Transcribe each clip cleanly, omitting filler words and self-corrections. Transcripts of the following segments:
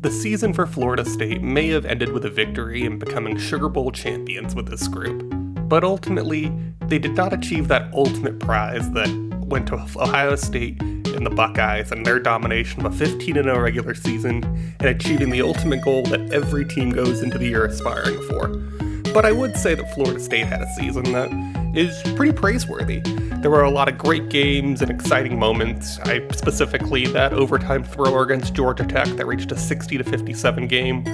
The season for Florida State may have ended with a victory and becoming Sugar Bowl champions with this group, but ultimately, they did not achieve that ultimate prize that went to Ohio State and the Buckeyes and their domination of a 15-0 regular season and achieving the ultimate goal that every team goes into the year aspiring for. But I would say that Florida State had a season that is pretty praiseworthy. There were a lot of great games and exciting moments. Specifically that overtime thrower against Georgia Tech that reached a 60-57 game,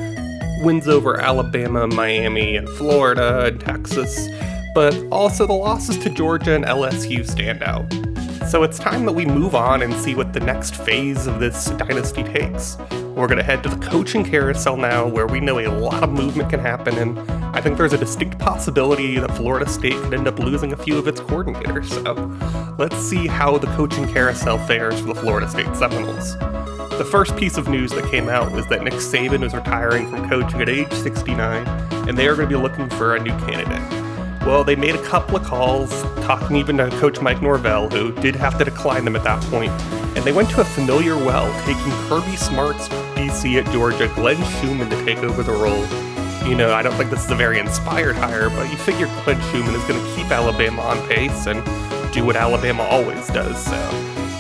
wins over Alabama, Miami, and Florida and Texas, but also the losses to Georgia and LSU stand out. So it's time that we move on and see what the next phase of this dynasty takes. We're going to head to the coaching carousel now, where we know a lot of movement can happen, and I think there's a distinct possibility that Florida State could end up losing a few of its coordinators. So let's see how the coaching carousel fares for the Florida State Seminoles. The first piece of news that came out was that Nick Saban is retiring from coaching at age 69, and they are going to be looking for a new candidate. Well, they made a couple of calls, talking even to Coach Mike Norvell, who did have to decline them at that point, and they went to a familiar well, taking Kirby Smart's DC at Georgia, Glenn Schumann, to take over the role. You know, I don't think this is a very inspired hire, but you figure Glenn Schumann is going to keep Alabama on pace and do what Alabama always does, so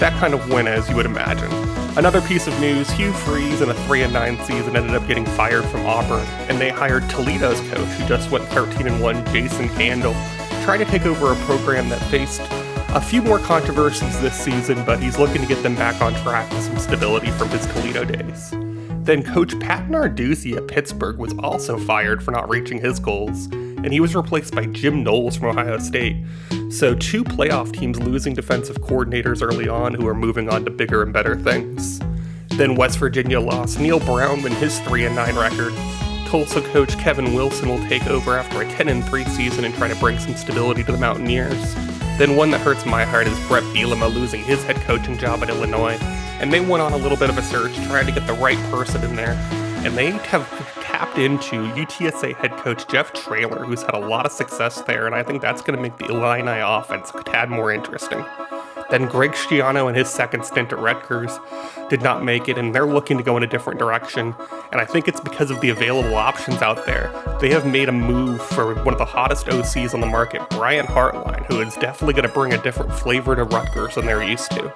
that kind of win, as you would imagine. Another piece of news, Hugh Freeze in a 3-9 season ended up getting fired from Auburn, and they hired Toledo's coach, who just went 13-1, Jason Candle, trying to take over a program that faced a few more controversies this season, but he's looking to get them back on track with some stability from his Toledo days. Then Coach Pat Narduzzi at Pittsburgh was also fired for not reaching his goals, and he was replaced by Jim Knowles from Ohio State. So 2 playoff teams losing defensive coordinators early on who are moving on to bigger and better things. Then West Virginia lost Neil Brown in his 3-9 record. Tulsa coach Kevin Wilson will take over after a 10-3 season and try to bring some stability to the Mountaineers. Then one that hurts my heart is Brett Bielema losing his head coaching job at Illinois, and they went on a little bit of a search trying to get the right person in there, and they have tapped into UTSA head coach Jeff Traylor, who's had a lot of success there, and I think that's going to make the Illini offense a tad more interesting. Then Greg Schiano in his second stint at Rutgers did not make it, and they're looking to go in a different direction, and I think it's because of the available options out there. They have made a move for one of the hottest OCs on the market, Brian Hartline, who is definitely going to bring a different flavor to Rutgers than they're used to.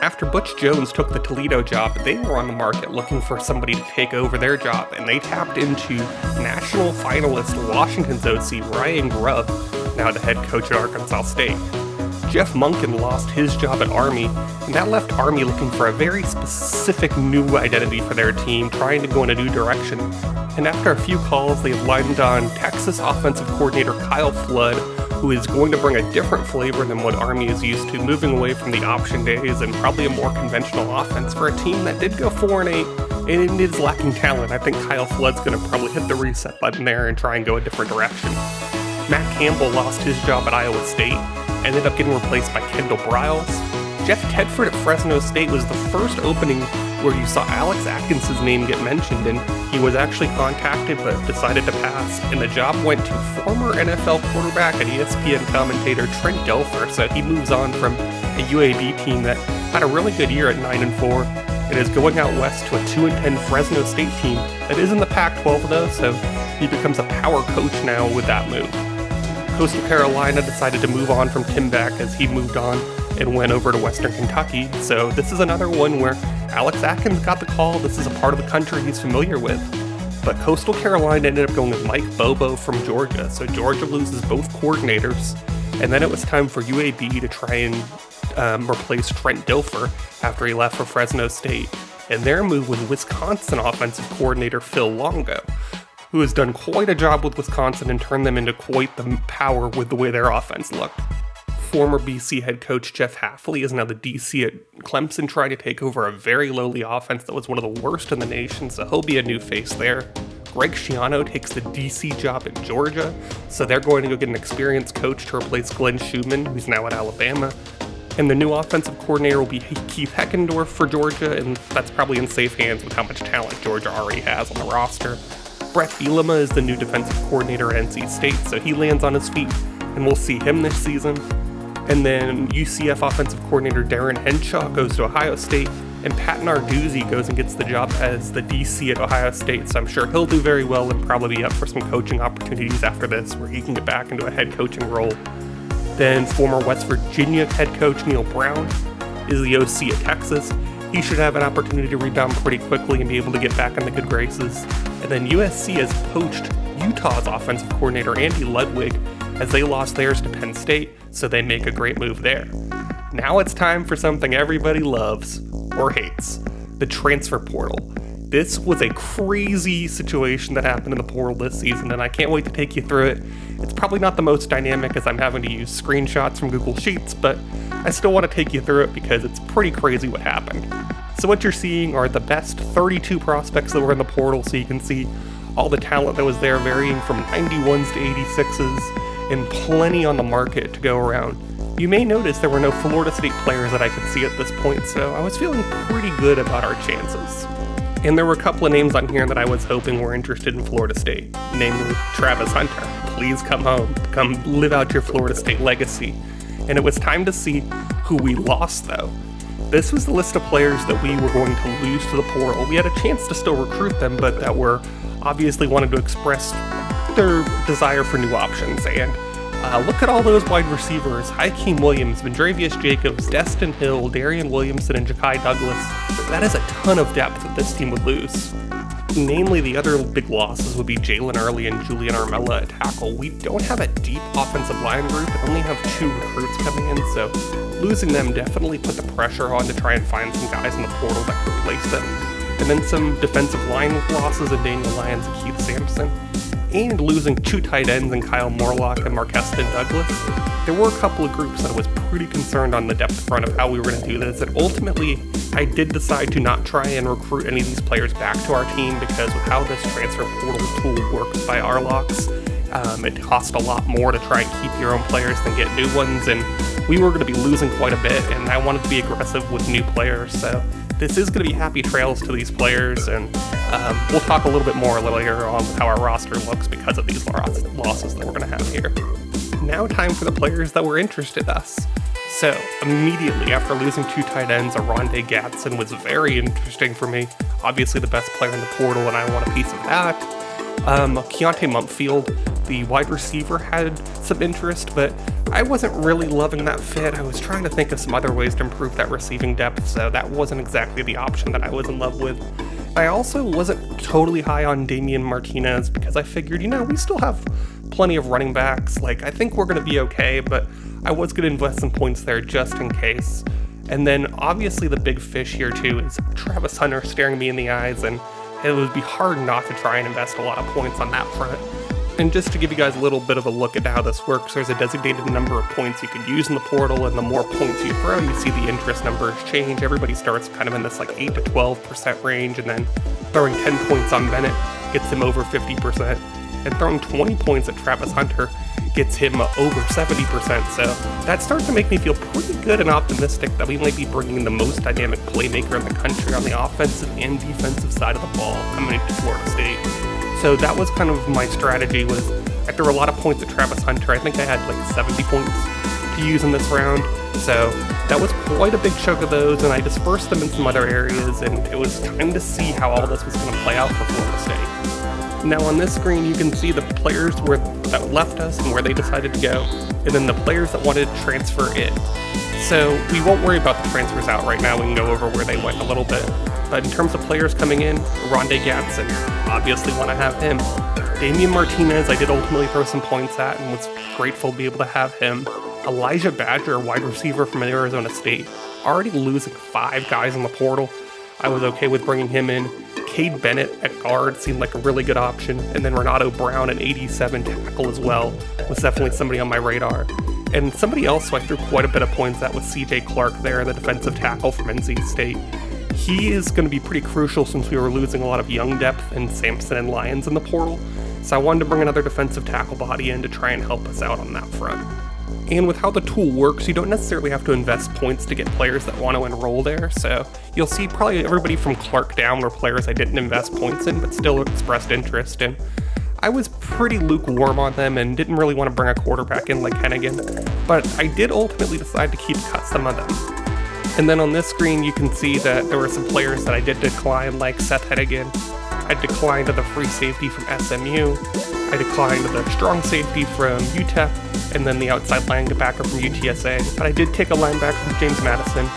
After Butch Jones took the Toledo job, they were on the market looking for somebody to take over their job, and they tapped into national finalist Washington's OC Ryan Grubb, now the head coach at Arkansas State. Jeff Monken lost his job at Army, and that left Army looking for a very specific new identity for their team, trying to go in a new direction. And after a few calls, they've landed on Texas offensive coordinator Kyle Flood, who is going to bring a different flavor than what Army is used to, moving away from the option days and probably a more conventional offense for a team that did go 4-8 and is lacking talent. I think Kyle Flood's going to probably hit the reset button there and try and go a different direction. Matt Campbell lost his job at Iowa State, ended up getting replaced by Kendall Briles. Jeff Tedford at Fresno State was the first opening where you saw Alex Atkins' name get mentioned, and he was actually contacted but decided to pass, and the job went to former NFL quarterback and ESPN commentator Trent Dilfer, so he moves on from a UAB team that had a really good year at 9-4 and is going out west to a 2-10 Fresno State team that is in the Pac-12 though, so he becomes a power coach now with that move. Coastal Carolina decided to move on from Tim Beck as he moved on and went over to Western Kentucky. So this is another one where Alex Atkins got the call. This is a part of the country he's familiar with. But Coastal Carolina ended up going with Mike Bobo from Georgia. So Georgia loses both coordinators. And then it was time for UAB to try and replace Trent Dilfer after he left for Fresno State. And their move was Wisconsin offensive coordinator Phil Longo, who has done quite a job with Wisconsin and turned them into quite the power with the way their offense looked. Former BC head coach Jeff Hafley is now the DC at Clemson, trying to take over a very lowly offense that was one of the worst in the nation, so he'll be a new face there. Greg Schiano takes the DC job at Georgia, so they're going to go get an experienced coach to replace Glenn Schumann, who's now at Alabama. And the new offensive coordinator will be Keith Heckendorf for Georgia, and that's probably in safe hands with how much talent Georgia already has on the roster. Brett Bielema is the new defensive coordinator at NC State, so he lands on his feet, and we'll see him this season. And then UCF offensive coordinator Darren Henshaw goes to Ohio State, And Pat Narduzzi goes and gets the job as the DC at Ohio State, so I'm sure he'll do very well and probably be up for some coaching opportunities after this, where he can get back into a head coaching role. Then former West Virginia head coach Neil Brown is the OC at Texas. He should have an opportunity to rebound pretty quickly and be able to get back in the good graces. And then USC has poached Utah's offensive coordinator Andy Ludwig, as they lost theirs to Penn State, so they make a great move there. Now it's time for something everybody loves, or hates, the transfer portal. This was a crazy situation that happened in the portal this season, and I can't wait to take you through it. It's probably not the most dynamic, as I'm having to use screenshots from Google Sheets, but I still want to take you through it because it's pretty crazy what happened. So what you're seeing are the best 32 prospects that were in the portal, so you can see all the talent that was there, varying from 91s to 86s, and plenty on the market to go around. You may notice there were no Florida State players that I could see at this point, so I was feeling pretty good about our chances. And there were a couple of names on here that I was hoping were interested in Florida State, namely Travis Hunter. Please come home, come live out your Florida State legacy. And it was time to see who we lost, though. This was the list of players that we were going to lose to the portal. We had a chance to still recruit them, but that were obviously wanted to express their desire for new options. And look at all those wide receivers: Hakeem Williams, Vendravius Jacobs, Destin Hill, Darian Williamson, and Ja'Kai Douglas. That is a ton of depth that this team would lose. Namely, the other big losses would be Jalen Early and Julian Armella at tackle. We don't have a deep offensive line group and only have 2 recruits coming in, so losing them definitely put the pressure on to try and find some guys in the portal that could replace them. And then some defensive line losses in Daniel Lyons and Keith Sampson, and losing 2 tight ends in Kyle Morlock and Marqueston Douglas. There were a couple of groups that I was pretty concerned on the depth front of how we were going to do this, and ultimately I did decide to not try and recruit any of these players back to our team, because with how this transfer portal tool works by our locks, it cost a lot more to try and keep your own players than get new ones, and we were going to be losing quite a bit, and I wanted to be aggressive with new players, so this is going to be happy trails to these players, and we'll talk a little bit more later on with how our roster looks because of these losses that we're going to have here. Now time for the players that were interested in us. So, immediately after losing 2 tight ends, Aronde Gatson was very interesting for me. Obviously the best player in the portal, and I want a piece of that. Keontae Mumpfield, the wide receiver, had some interest, but I wasn't really loving that fit. I was trying to think of some other ways to improve that receiving depth, so that wasn't exactly the option that I was in love with. I also wasn't totally high on Damian Martinez, because I figured, we still have plenty of running backs. I think we're going to be okay, but I was going to invest some points there just in case. And then obviously the big fish here too is Travis Hunter staring me in the eyes, and it would be hard not to try and invest a lot of points on that front. And just to give you guys a little bit of a look at how this works, there's a designated number of points you can use in the portal, and the more points you throw, you see the interest numbers change. Everybody starts kind of in this 8 to 12% range, and then throwing 10 points on Bennett gets him over 50%, and throwing 20 points at Travis Hunter gets him over 70%, so that starts to make me feel pretty good and optimistic that we might be bringing the most dynamic playmaker in the country on the offensive and defensive side of the ball coming into Florida State. So that was kind of my strategy. Was I threw a lot of points at Travis Hunter. I think I had 70 points to use in this round, so that was quite a big chunk of those, and I dispersed them in some other areas, and it was time to see how all this was going to play out for Florida State. Now on this screen you can see the players that left us and where they decided to go, and then the players that wanted to transfer in. So we won't worry about the transfers out right now. We can go over where they went a little bit. But in terms of players coming in, Aronde Gatson, obviously want to have him. Damian Martinez, I did ultimately throw some points at and was grateful to be able to have him. Elijah Badger, wide receiver from Arizona State, already losing 5 guys in the portal. I was okay with bringing him in. Cade Bennett at guard seemed like a really good option, and then Renato Brown at 87 tackle as well was definitely somebody on my radar. And somebody else who I threw quite a bit of points at was CJ Clark there, the defensive tackle from NC State. He is going to be pretty crucial since we were losing a lot of young depth in Sampson and Lyons in the portal, so I wanted to bring another defensive tackle body in to try and help us out on that front. And with how the tool works, you don't necessarily have to invest points to get players that want to enroll there, so you'll see probably everybody from Clark down were players I didn't invest points in but still expressed interest in. I was pretty lukewarm on them and didn't really want to bring a quarterback in like Hennigan, but I did ultimately decide to keep some of them. And then on this screen, you can see that there were some players that I did decline, like Seth Hennigan. I declined the free safety from SMU. I declined the strong safety from UTEP, and then the outside linebacker from UTSA. But I did take a linebacker from James Madison.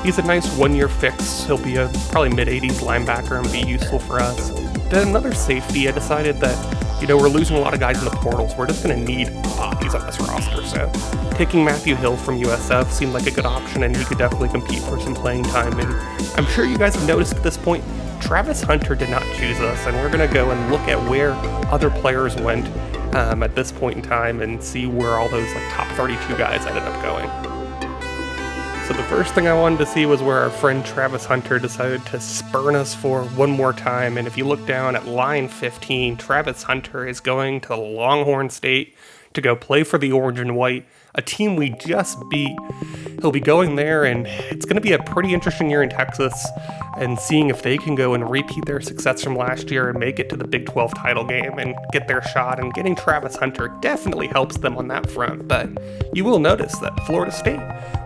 He's a nice one-year fix. He'll be a probably mid-80s linebacker and be useful for us. Then another safety, I decided that, we're losing a lot of guys in the portals. We're just going to need bodies on this roster. So taking Matthew Hill from USF seemed like a good option, and he could definitely compete for some playing time. And I'm sure you guys have noticed at this point, Travis Hunter did not choose us, and we're going to go and look at where other players went at this point in time and see where all those top 32 guys ended up going. So the first thing I wanted to see was where our friend Travis Hunter decided to spurn us for one more time. And if you look down at line 15, Travis Hunter is going to Longhorn State to go play for the Orange and White, a team we just beat. He'll be going there, and it's going to be a pretty interesting year in Texas, and seeing if they can go and repeat their success from last year and make it to the Big 12 title game and get their shot. And getting Travis Hunter definitely helps them on that front. But you will notice that Florida State,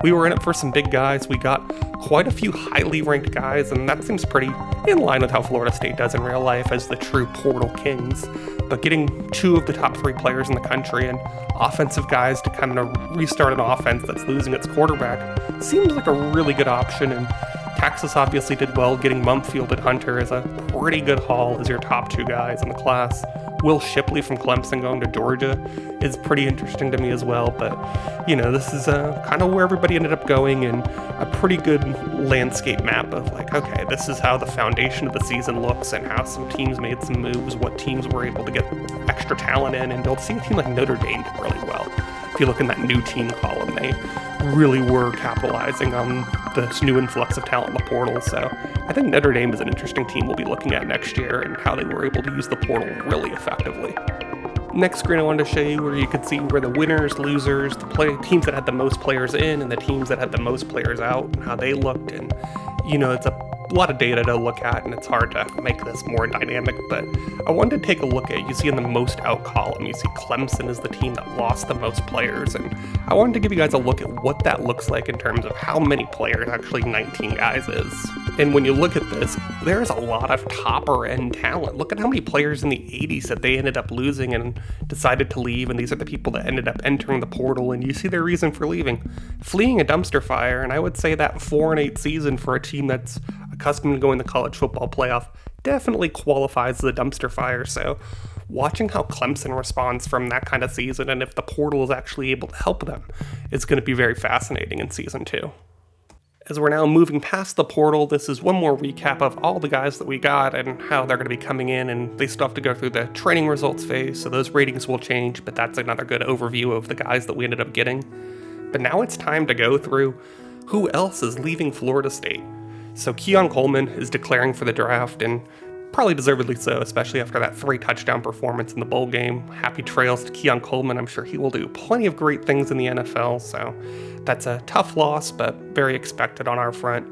we were in it for some big guys. We got quite a few highly ranked guys, and that seems pretty in line with how Florida State does in real life as the true portal kings. But getting 2 of the top 3 players in the country and offensive guys to kind of restart an offense that's losing its quarterback seems like a really good option. And Texas obviously did well. Getting Mumfield and Hunter is a pretty good haul as your top 2 guys in the class. Will Shipley from Clemson going to Georgia is pretty interesting to me as well. But, this is kind of where everybody ended up going, and a pretty good landscape map of okay, this is how the foundation of the season looks and how some teams made some moves, what teams were able to get extra talent in. And you'll see a team like Notre Dame did really well. If you look in that new team column, they really were capitalizing on this new influx of talent in the portal. So I think Notre Dame is an interesting team we'll be looking at next year and how they were able to use the portal really effectively. Next screen, I wanted to show you where you could see where the winners, losers, teams that had the most players in and the teams that had the most players out and how they looked. And, it's a lot of data to look at, and it's hard to make this more dynamic, but I wanted to take a look at, you see in the most out column, you see Clemson is the team that lost the most players, and I wanted to give you guys a look at what that looks like in terms of how many players actually 19 guys is. And when you look at this, there's a lot of topper end talent. Look at how many players in the 80s that they ended up losing and decided to leave, and these are the people that ended up entering the portal, and you see their reason for leaving. Fleeing a dumpster fire, and I would say that 4-8 season for a team that's accustomed to going to college football playoff definitely qualifies as a dumpster fire. So watching how Clemson responds from that kind of season and if the portal is actually able to help them is going to be very fascinating in season 2. As we're now moving past the portal, this is one more recap of all the guys that we got and how they're going to be coming in, and they still have to go through the training results phase, so those ratings will change, but that's another good overview of the guys that we ended up getting. But now it's time to go through who else is leaving Florida State. So Keon Coleman is declaring for the draft, and probably deservedly so, especially after that 3-touchdown performance in the bowl game. Happy trails to Keon Coleman. I'm sure he will do plenty of great things in the NFL, so that's a tough loss, but very expected on our front.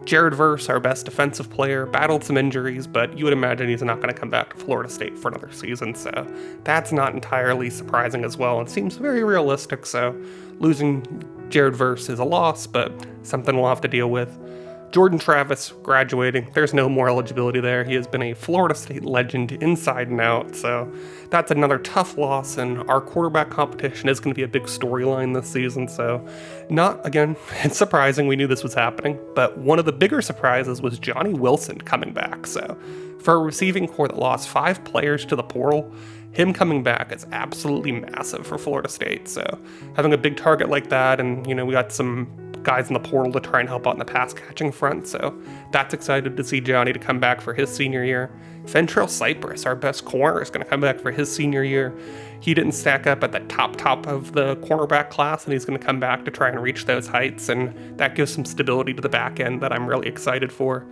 Jared Verse, our best defensive player, battled some injuries, but you would imagine he's not going to come back to Florida State for another season, so that's not entirely surprising as well, and seems very realistic, so losing Jared Verse is a loss, but something we'll have to deal with. Jordan Travis graduating. There's no more eligibility there. He has been a Florida State legend inside and out, so that's another tough loss, and our quarterback competition is going to be a big storyline this season, so it's surprising. We knew this was happening, but one of the bigger surprises was Johnny Wilson coming back. So for a receiving corps that lost 5 players to the portal, him coming back is absolutely massive for Florida State. So having a big target like that, and we got some guys in the portal to try and help out in the pass catching front, so that's excited to see Johnny to come back for his senior year. Fentrell Cypress, our best corner, is going to come back for his senior year. He didn't stack up at the top of the cornerback class, and he's going to come back to try and reach those heights, and that gives some stability to the back end that I'm really excited for.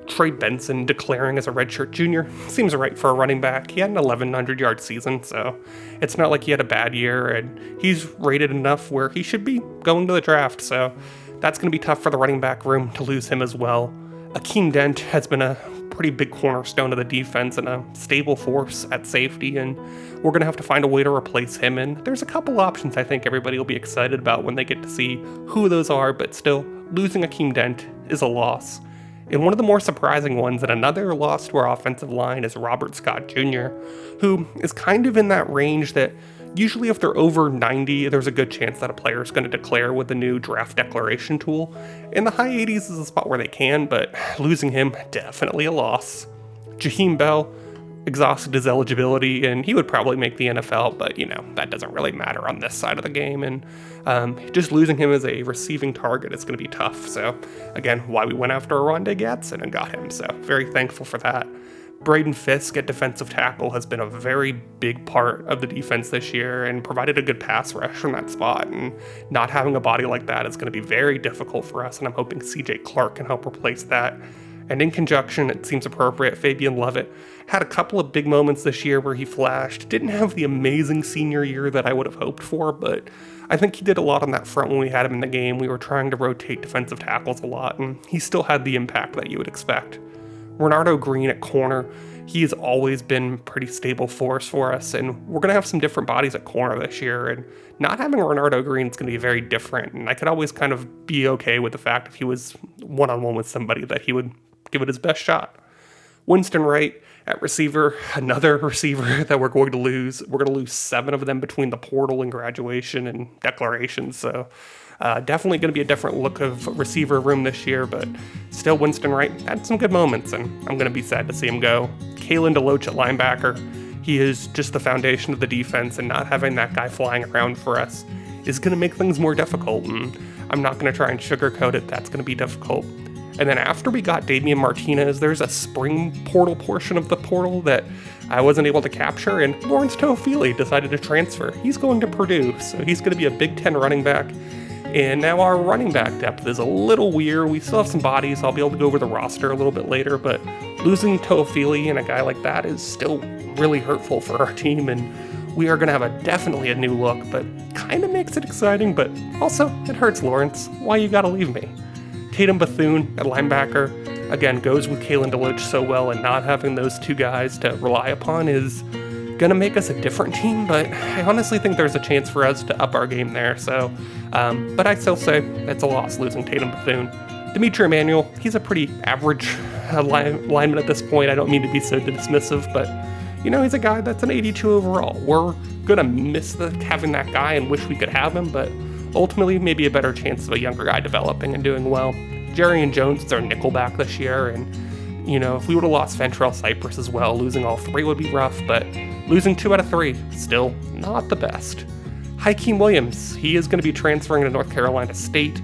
Trey Benson declaring as a redshirt junior seems right for a running back. He had an 1,100-yard season, so it's not like he had a bad year, and he's rated enough where he should be going to the draft, so that's going to be tough for the running back room to lose him as well. Akeem Dent has been a pretty big cornerstone of the defense and a stable force at safety, and we're going to have to find a way to replace him, and there's a couple options I think everybody will be excited about when they get to see who those are, but still losing Akeem Dent is a loss. And one of the more surprising ones, and another loss to our offensive line, is Robert Scott Jr., who is kind of in that range that usually if they're over 90, there's a good chance that a player is going to declare with the new draft declaration tool. In the high 80s is a spot where they can, but losing him, definitely a loss. Jaheim Bell exhausted his eligibility, and he would probably make the NFL, but that doesn't really matter on this side of the game, and just losing him as a receiving target is going to be tough. So again, why we went after Rondé Gatson and got him, so very thankful for that. Braden Fisk at defensive tackle has been a very big part of the defense this year and provided a good pass rush from that spot, and not having a body like that is going to be very difficult for us, and I'm hoping CJ Clark can help replace that. And in conjunction, it seems appropriate, Fabian Lovett had a couple of big moments this year where he flashed. Didn't have the amazing senior year that I would have hoped for, but I think he did a lot on that front when we had him in the game. We were trying to rotate defensive tackles a lot, and he still had the impact that you would expect. Renardo Green at corner, he has always been pretty stable force for us, and we're going to have some different bodies at corner this year, and not having Renardo Green is going to be very different, and I could always kind of be okay with the fact if he was one-on-one with somebody that he would give it his best shot. Winston Wright at receiver, another receiver that we're going to lose. We're going to lose 7 of them between the portal and graduation and declaration, so definitely going to be a different look of receiver room this year, but still Winston Wright had some good moments, and I'm going to be sad to see him go. Kalen DeLoach at linebacker, he is just the foundation of the defense, and not having that guy flying around for us is going to make things more difficult, and I'm not going to try and sugarcoat it. That's going to be difficult. And then after we got Damian Martinez, there's a spring portal portion of the portal that I wasn't able to capture, and Lawrence Toafili decided to transfer. He's going to Purdue, so he's going to be a Big Ten running back. And now our running back depth is a little weird. We still have some bodies. I'll be able to go over the roster a little bit later, but losing Toafili and a guy like that is still really hurtful for our team, and we are going to have definitely a new look, but kind of makes it exciting, but also it hurts Lawrence. Why you gotta leave me? Tatum Bethune at linebacker, again, goes with Kalen DeLoach so well, and not having those two guys to rely upon is going to make us a different team, but I honestly think there's a chance for us to up our game there, so, but I still say it's a loss losing Tatum Bethune. Dimitri Emmanuel, he's a pretty average lineman at this point. I don't mean to be so dismissive, but, he's a guy that's an 82 overall. We're going to miss having that guy and wish we could have him, but ultimately, maybe a better chance of a younger guy developing and doing well. Jarian Jones is our nickelback this year, and, if we would have lost Ventrell Cypress as well, losing all 3 would be rough, but losing 2 out of 3, still not the best. Hakeem Williams, he is going to be transferring to North Carolina State.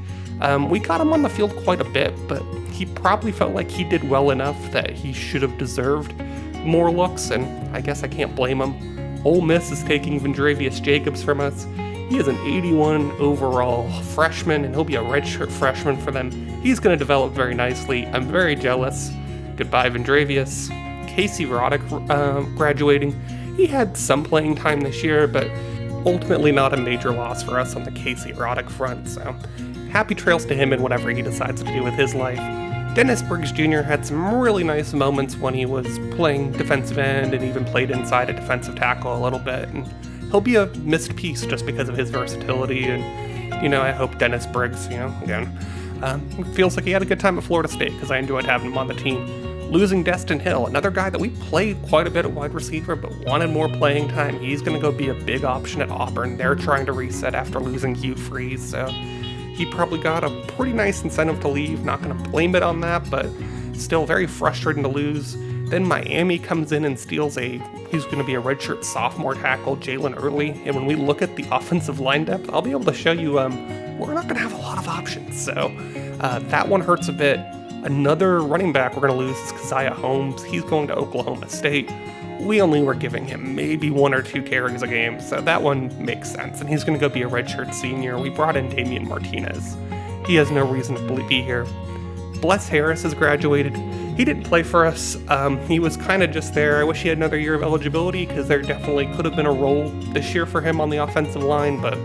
We got him on the field quite a bit, but he probably felt like he did well enough that he should have deserved more looks, and I guess I can't blame him. Ole Miss is taking Vendravius Jacobs from us. He is an 81 overall freshman, and he'll be a redshirt freshman for them. He's going to develop very nicely. I'm very jealous. Goodbye, Vendravius. Casey Roddick graduating. He had some playing time this year, but ultimately not a major loss for us on the Casey Roddick front, so happy trails to him and whatever he decides to do with his life. Dennis Briggs Jr. had some really nice moments when he was playing defensive end and even played inside a defensive tackle a little bit, and he'll be a missed piece just because of his versatility, and, I hope Dennis Briggs, again, feels like he had a good time at Florida State because I enjoyed having him on the team. Losing Destin Hill, another guy that we played quite a bit at wide receiver but wanted more playing time. He's going to go be a big option at Auburn. They're trying to reset after losing Hugh Freeze, so he probably got a pretty nice incentive to leave. Not going to blame it on that, but still very frustrating to lose. Then Miami comes in and steals he's going to be a redshirt sophomore tackle, Jalen Early. And when we look at the offensive line depth, I'll be able to show you we're not going to have a lot of options. So that one hurts a bit. Another running back we're going to lose is Keziah Holmes. He's going to Oklahoma State. We only were giving him maybe 1 or 2 carries a game, so that one makes sense. And he's going to go be a redshirt senior. We brought in Damian Martinez. He has no reason to be here. Bless Harris has graduated. He didn't play for us. He was kind of just there. I wish he had another year of eligibility because there definitely could have been a role this year for him on the offensive line. But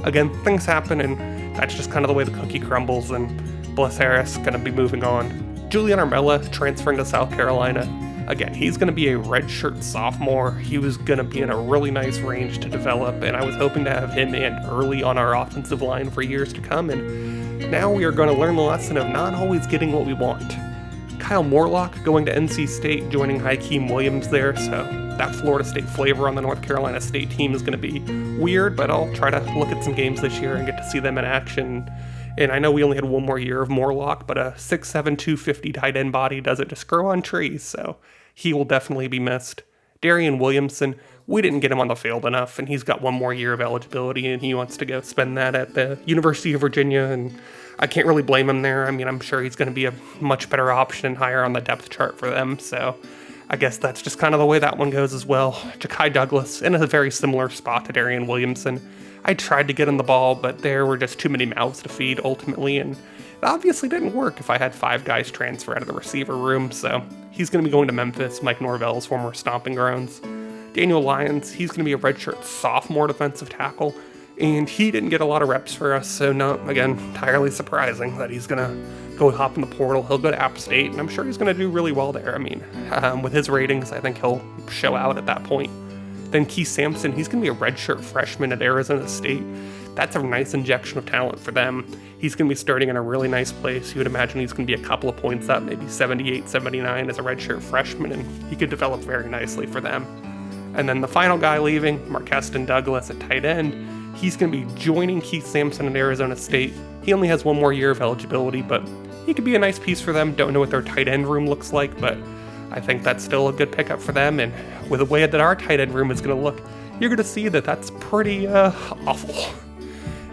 again, things happen, and that's just kind of the way the cookie crumbles. And Bless Harris going to be moving on. Julian Armella transferring to South Carolina. Again, he's going to be a redshirt sophomore. He was going to be in a really nice range to develop, and I was hoping to have him in early on our offensive line for years to come. And Now we are going to learn the lesson of not always getting what we want. Kyle Morlock going to NC State, joining Hakeem Williams there, so that Florida State flavor on the North Carolina State team is going to be weird, but I'll try to look at some games this year and get to see them in action. And I know we only had one more year of Morlock, but a 6'7", 250 tight end body doesn't just grow on trees, so he will definitely be missed. Darian Williamson, we didn't get him on the field enough, and he's got one more year of eligibility, and he wants to go spend that at the University of Virginia, and I can't really blame him there. I mean, I'm sure he's going to be a much better option higher on the depth chart for them, so I guess that's just kind of the way that one goes as well. Ja'Kai Douglas in a very similar spot to Darian Williamson. I tried to get him the ball, but there were just too many mouths to feed ultimately, and it obviously didn't work if I had 5 guys transfer out of the receiver room, so he's going to be going to Memphis, Mike Norvell's former stomping grounds. Daniel Lyons, he's going to be a redshirt sophomore defensive tackle, and he didn't get a lot of reps for us, so no, again, entirely surprising that he's going to go hop in the portal. He'll go to App State, and I'm sure he's going to do really well there. I mean, with his ratings, I think he'll show out at that point. Then Keith Sampson, he's going to be a redshirt freshman at Arizona State. That's a nice injection of talent for them. He's going to be starting in a really nice place. You would imagine he's going to be a couple of points up, maybe 78, 79 as a redshirt freshman, and he could develop very nicely for them. And then the final guy leaving, Marqueston Douglas at tight end, he's going to be joining Keith Sampson at Arizona State. He only has one more year of eligibility, but he could be a nice piece for them. Don't know what their tight end room looks like, but I think that's still a good pickup for them, and with the way that our tight end room is going to look, you're going to see that that's pretty awful.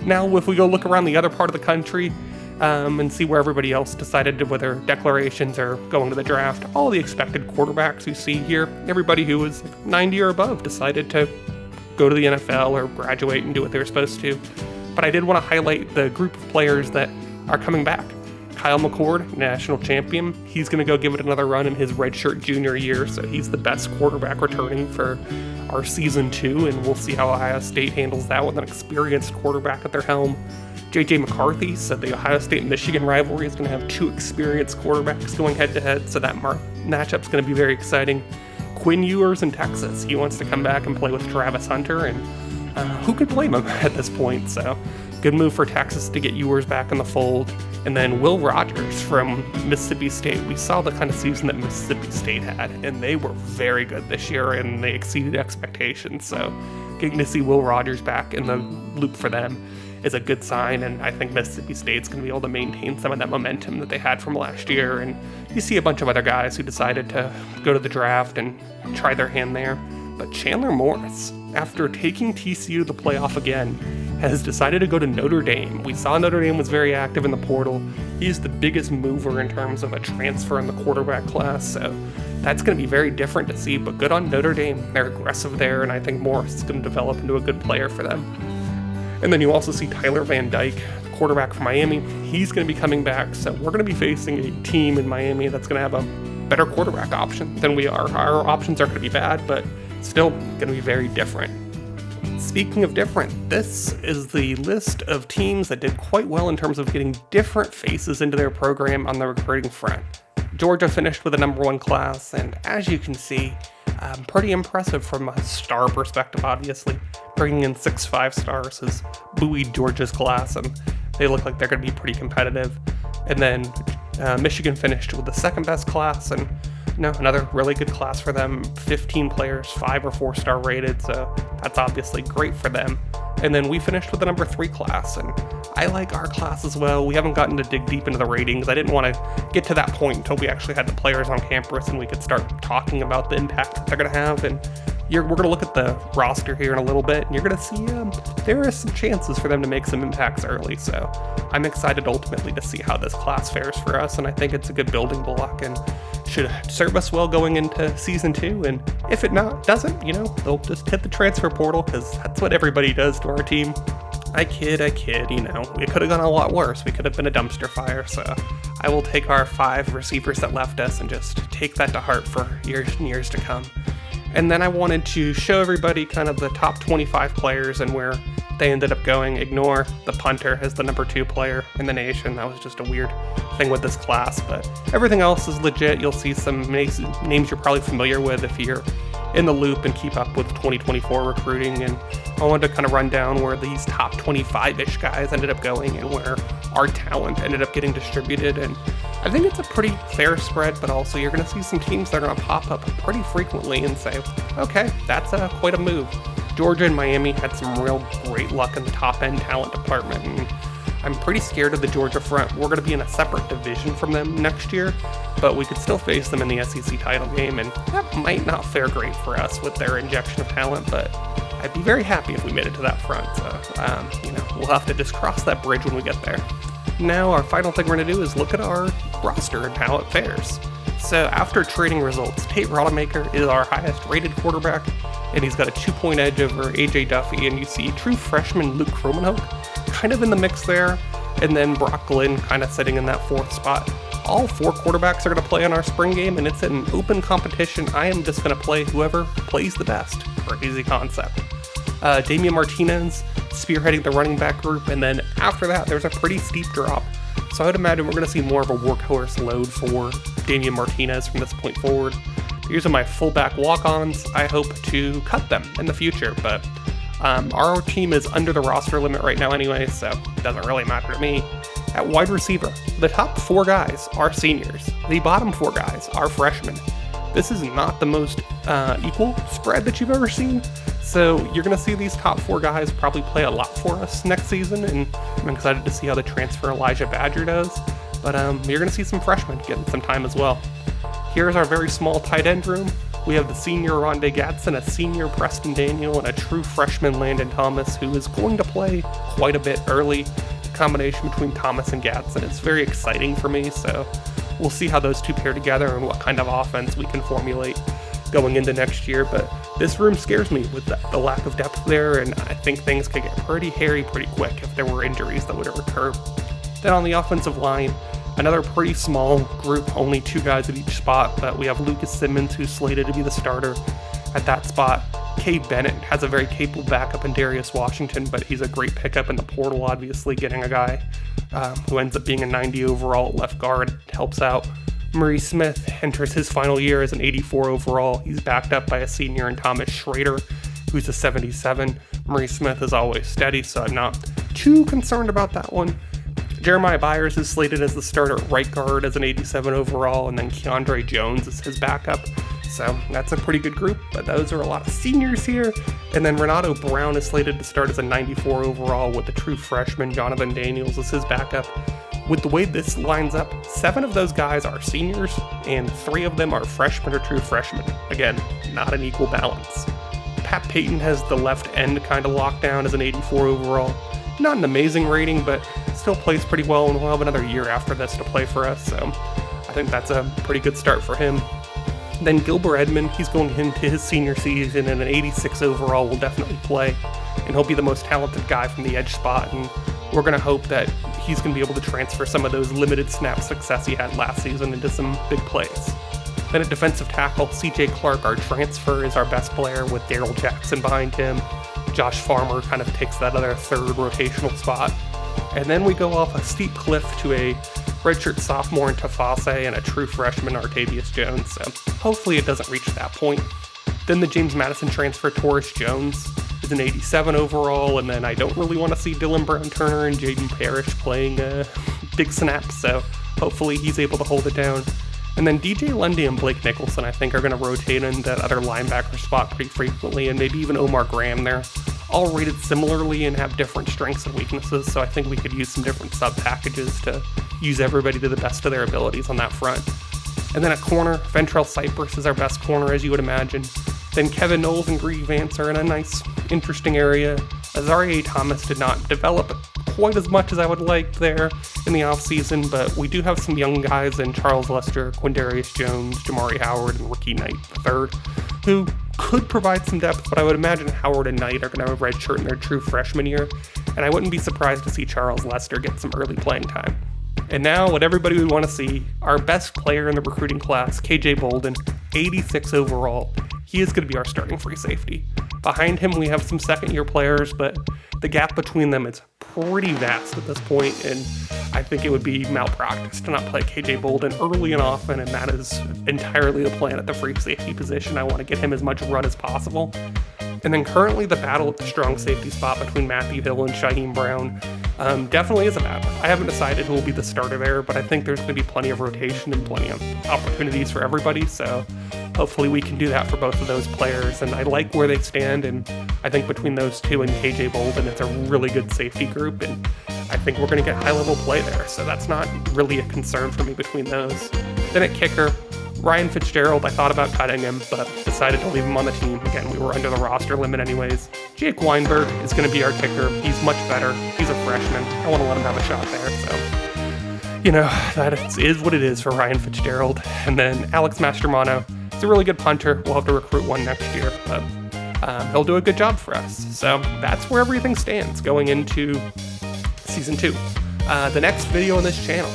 Now, if we go look around the other part of the country and see where everybody else decided to, whether declarations or going to the draft, all the expected quarterbacks you see here, everybody who was 90 or above decided to go to the NFL or graduate and do what they were supposed to. But I did want to highlight the group of players that are coming back. Kyle McCord, national champion, he's going to go give it another run in his redshirt junior year, so he's the best quarterback returning for our season 2, and we'll see how Ohio State handles that with an experienced quarterback at their helm. J.J. McCarthy said the Ohio State-Michigan rivalry is going to have 2 experienced quarterbacks going head-to-head, so that matchup's going to be very exciting. Quinn Ewers in Texas, he wants to come back and play with Travis Hunter, and who could blame him at this point, so good move for Texas to get Ewers back in the fold. And then Will Rogers from Mississippi State. We saw the kind of season that Mississippi State had, and they were very good this year, and they exceeded expectations. So getting to see Will Rogers back in the loop for them is a good sign, and I think Mississippi State's going to be able to maintain some of that momentum that they had from last year. And you see a bunch of other guys who decided to go to the draft and try their hand there. But Chandler Morris, after taking TCU to the playoff again, has decided to go to Notre Dame. We saw Notre Dame was very active in the portal. He's the biggest mover in terms of a transfer in the quarterback class, so that's going to be very different to see, but good on Notre Dame. They're aggressive there, and I think Morris is going to develop into a good player for them. And then you also see Tyler Van Dyke, the quarterback from Miami. He's going to be coming back, so we're going to be facing a team in Miami that's going to have a better quarterback option than we are. Our options are going to be bad, but still going to be very different. Speaking of different, this is the list of teams that did quite well in terms of getting different faces into their program on the recruiting front. Georgia finished with a number 1 class, and as you can see, pretty impressive from a star perspective, obviously. Bringing in 6 5-stars has buoyed Georgia's class, and they look like they're going to be pretty competitive. And then Michigan finished with the 2nd best class, and another really good class for them. 15 players, 5 or 4-star rated, so that's obviously great for them. And then we finished with the number 3 class, and I like our class as well. We haven't gotten to dig deep into the ratings. I didn't want to get to that point until we actually had the players on campus and we could start talking about the impact that they're going to have. And we're going to look at the roster here in a little bit, and you're going to see there are some chances for them to make some impacts early. So I'm excited ultimately to see how this class fares for us, and I think it's a good building block and should serve us well going into season 2. And if it doesn't, they'll just hit the transfer portal, because that's what everybody does to our team. I kid, it could have gone a lot worse. We could have been a dumpster fire, so I will take our 5 receivers that left us and just take that to heart for years and years to come. And then I wanted to show everybody kind of the top 25 players and where they ended up going. Ignore the punter as the number 2 player in the nation. That was just a weird thing with this class, but everything else is legit. You'll see some names you're probably familiar with if you're in the loop and keep up with 2024 recruiting, and I wanted to kind of run down where these top 25-ish guys ended up going and where our talent ended up getting distributed. And I think it's a pretty fair spread, but also you're going to see some teams that are going to pop up pretty frequently and say, okay, that's quite a move. Georgia and Miami had some real great luck in the top-end talent department, and I'm pretty scared of the Georgia front. We're going to be in a separate division from them next year, but we could still face them in the SEC title game, and that might not fare great for us with their injection of talent, but I'd be very happy if we made it to that front. So, we'll have to just cross that bridge when we get there. Now, our final thing we're going to do is look at our roster and how it fares. So, after trading results, Tate Rodemaker is our highest-rated quarterback, and he's got a 2-point edge over A.J. Duffy, and you see true freshman Luke Kromenhoek kind of in the mix there, and then Brock Glenn kind of sitting in that 4th spot. All 4 quarterbacks are going to play in our spring game, and it's an open competition. I am just going to play whoever plays the best. Crazy concept. Damian Martinez spearheading the running back group, and then after that, there's a pretty steep drop. So I would imagine we're going to see more of a workhorse load for Damian Martinez from this point forward. These are my fullback walk-ons. I hope to cut them in the future, but our team is under the roster limit right now anyway, so it doesn't really matter to me. At wide receiver, the top 4 guys are seniors. The bottom 4 guys are freshmen. This is not the most equal spread that you've ever seen, so you're going to see these top 4 guys probably play a lot for us next season, and I'm excited to see how the transfer Elijah Badger does, but you're going to see some freshmen getting some time as well. Here's our very small tight end room. We have the senior Rondé Gadsden, a senior Preston Daniel, and a true freshman Landon Thomas, who is going to play quite a bit early. The combination between Thomas and Gadsden is very exciting for me, so we'll see how those two pair together and what kind of offense we can formulate going into next year. But this room scares me with the lack of depth there, and I think things could get pretty hairy pretty quick if there were injuries that would occur. Then on the offensive line, another pretty small group, only 2 guys at each spot, but we have Lucas Simmons, who's slated to be the starter at that spot. Cade Bennett has a very capable backup in Darius Washington, but he's a great pickup in the portal, obviously. Getting a guy who ends up being a 90 overall at left guard helps out. Murray Smith enters his final year as an 84 overall. He's backed up by a senior in Thomas Schrader, who's a 77. Murray Smith is always steady, so I'm not too concerned about that one. Jeremiah Byers is slated as the starter at right guard as an 87 overall, and then Keandre Jones is his backup. So that's a pretty good group, but those are a lot of seniors here. And then Renato Brown is slated to start as a 94 overall with the true freshman Jonathan Daniels as his backup. With the way this lines up, 7 of those guys are seniors, and 3 of them are freshmen or true freshmen. Again, not an equal balance. Pat Payton has the left end kind of locked down as an 84 overall. Not an amazing rating, but still plays pretty well, and we'll have another year after this to play for us, so I think that's a pretty good start for him. Then Gilbert Edmond, he's going into his senior season, and an 86 overall will definitely play, and he'll be the most talented guy from the edge spot, and we're going to hope that he's going to be able to transfer some of those limited snap success he had last season into some big plays. Then at defensive tackle, CJ Clark, our transfer, is our best player with Daryl Jackson behind him. Josh Farmer kind of takes that other 3rd rotational spot. And then we go off a steep cliff to a redshirt sophomore in Tafase and a true freshman Artavius Jones, so hopefully it doesn't reach that point. Then the James Madison transfer Taurus Jones is an 87 overall, and then I don't really want to see Dylan Brown-Turner and Jaden Parrish playing big snaps, so hopefully he's able to hold it down. And then DJ Lundy and Blake Nicholson, I think, are going to rotate in that other linebacker spot pretty frequently, and maybe even Omar Graham there. All rated similarly and have different strengths and weaknesses, so I think we could use some different sub-packages to use everybody to the best of their abilities on that front. And then at corner, Ventrell Cypress is our best corner, as you would imagine. Then Kevin Knowles and Greedy Vance are in a nice, interesting area. Azaria Thomas did not develop quite as much as I would like there in the offseason, but we do have some young guys in Charles Lester, Quindarius Jones, Jamari Howard, and Ricky Knight III, who could provide some depth, but I would imagine Howard and Knight are going to have a red shirt in their true freshman year, and I wouldn't be surprised to see Charles Lester get some early playing time. And now, what everybody would want to see, our best player in the recruiting class, KJ Bolden, 86 overall. He is going to be our starting free safety. Behind him, we have some second-year players, but the gap between them is pretty vast at this point, and I think it would be malpractice to not play KJ Bolden early and often, and that is entirely the plan at the free safety position. I want to get him as much run as possible. And then currently the battle at the strong safety spot between Matthew Hill and Shaheem Brown definitely is a battle. I haven't decided who will be the starter there, but I think there's going to be plenty of rotation and plenty of opportunities for everybody, so hopefully we can do that for both of those players. And I like where they stand, and I think between those two and KJ Bolden, it's a really good safety group, and I think we're going to get high-level play there, so that's not really a concern for me between those. Then at kicker, Ryan Fitzgerald, I thought about cutting him, but decided to leave him on the team. Again, we were under the roster limit anyways. Jake Weinberg is going to be our kicker. He's much better. He's a freshman. I want to let him have a shot there, so, you know, that is what it is for Ryan Fitzgerald. And then Alex Mastromano, he's a really good punter. We'll have to recruit one next year, but he'll do a good job for us. So that's where everything stands going into Season 2. The next video on this channel,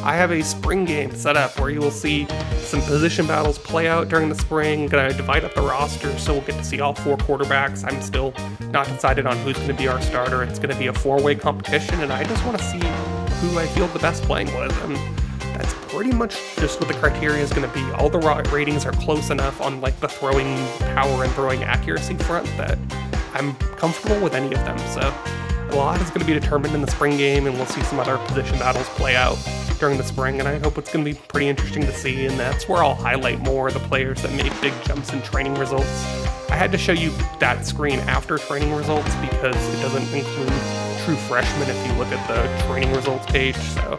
I have a spring game set up where you will see some position battles play out during the spring. Gonna divide up the roster so we'll get to see all 4 quarterbacks. I'm still not decided on who's gonna be our starter. It's gonna be a 4-way competition, and I just wanna see who I feel the best playing with. And that's pretty much just what the criteria is gonna be. All the ratings are close enough on like the throwing power and throwing accuracy front that I'm comfortable with any of them. So a lot is going to be determined in the spring game, and we'll see some other position battles play out during the spring, and I hope it's going to be pretty interesting to see, and that's where I'll highlight more of the players that made big jumps in training results. I had to show you that screen after training results because it doesn't include true freshmen if you look at the training results page, so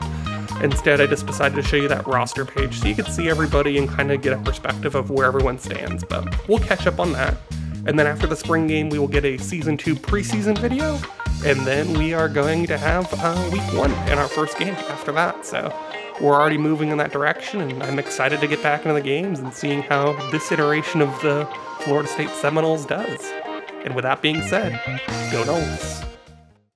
instead I just decided to show you that roster page so you could see everybody and kind of get a perspective of where everyone stands, but we'll catch up on that. And then after the spring game, we will get a Season 2 preseason video, and then we are going to have Week 1 in our first game after that. So we're already moving in that direction, and I'm excited to get back into the games and seeing how this iteration of the Florida State Seminoles does. And with that being said, go Noles.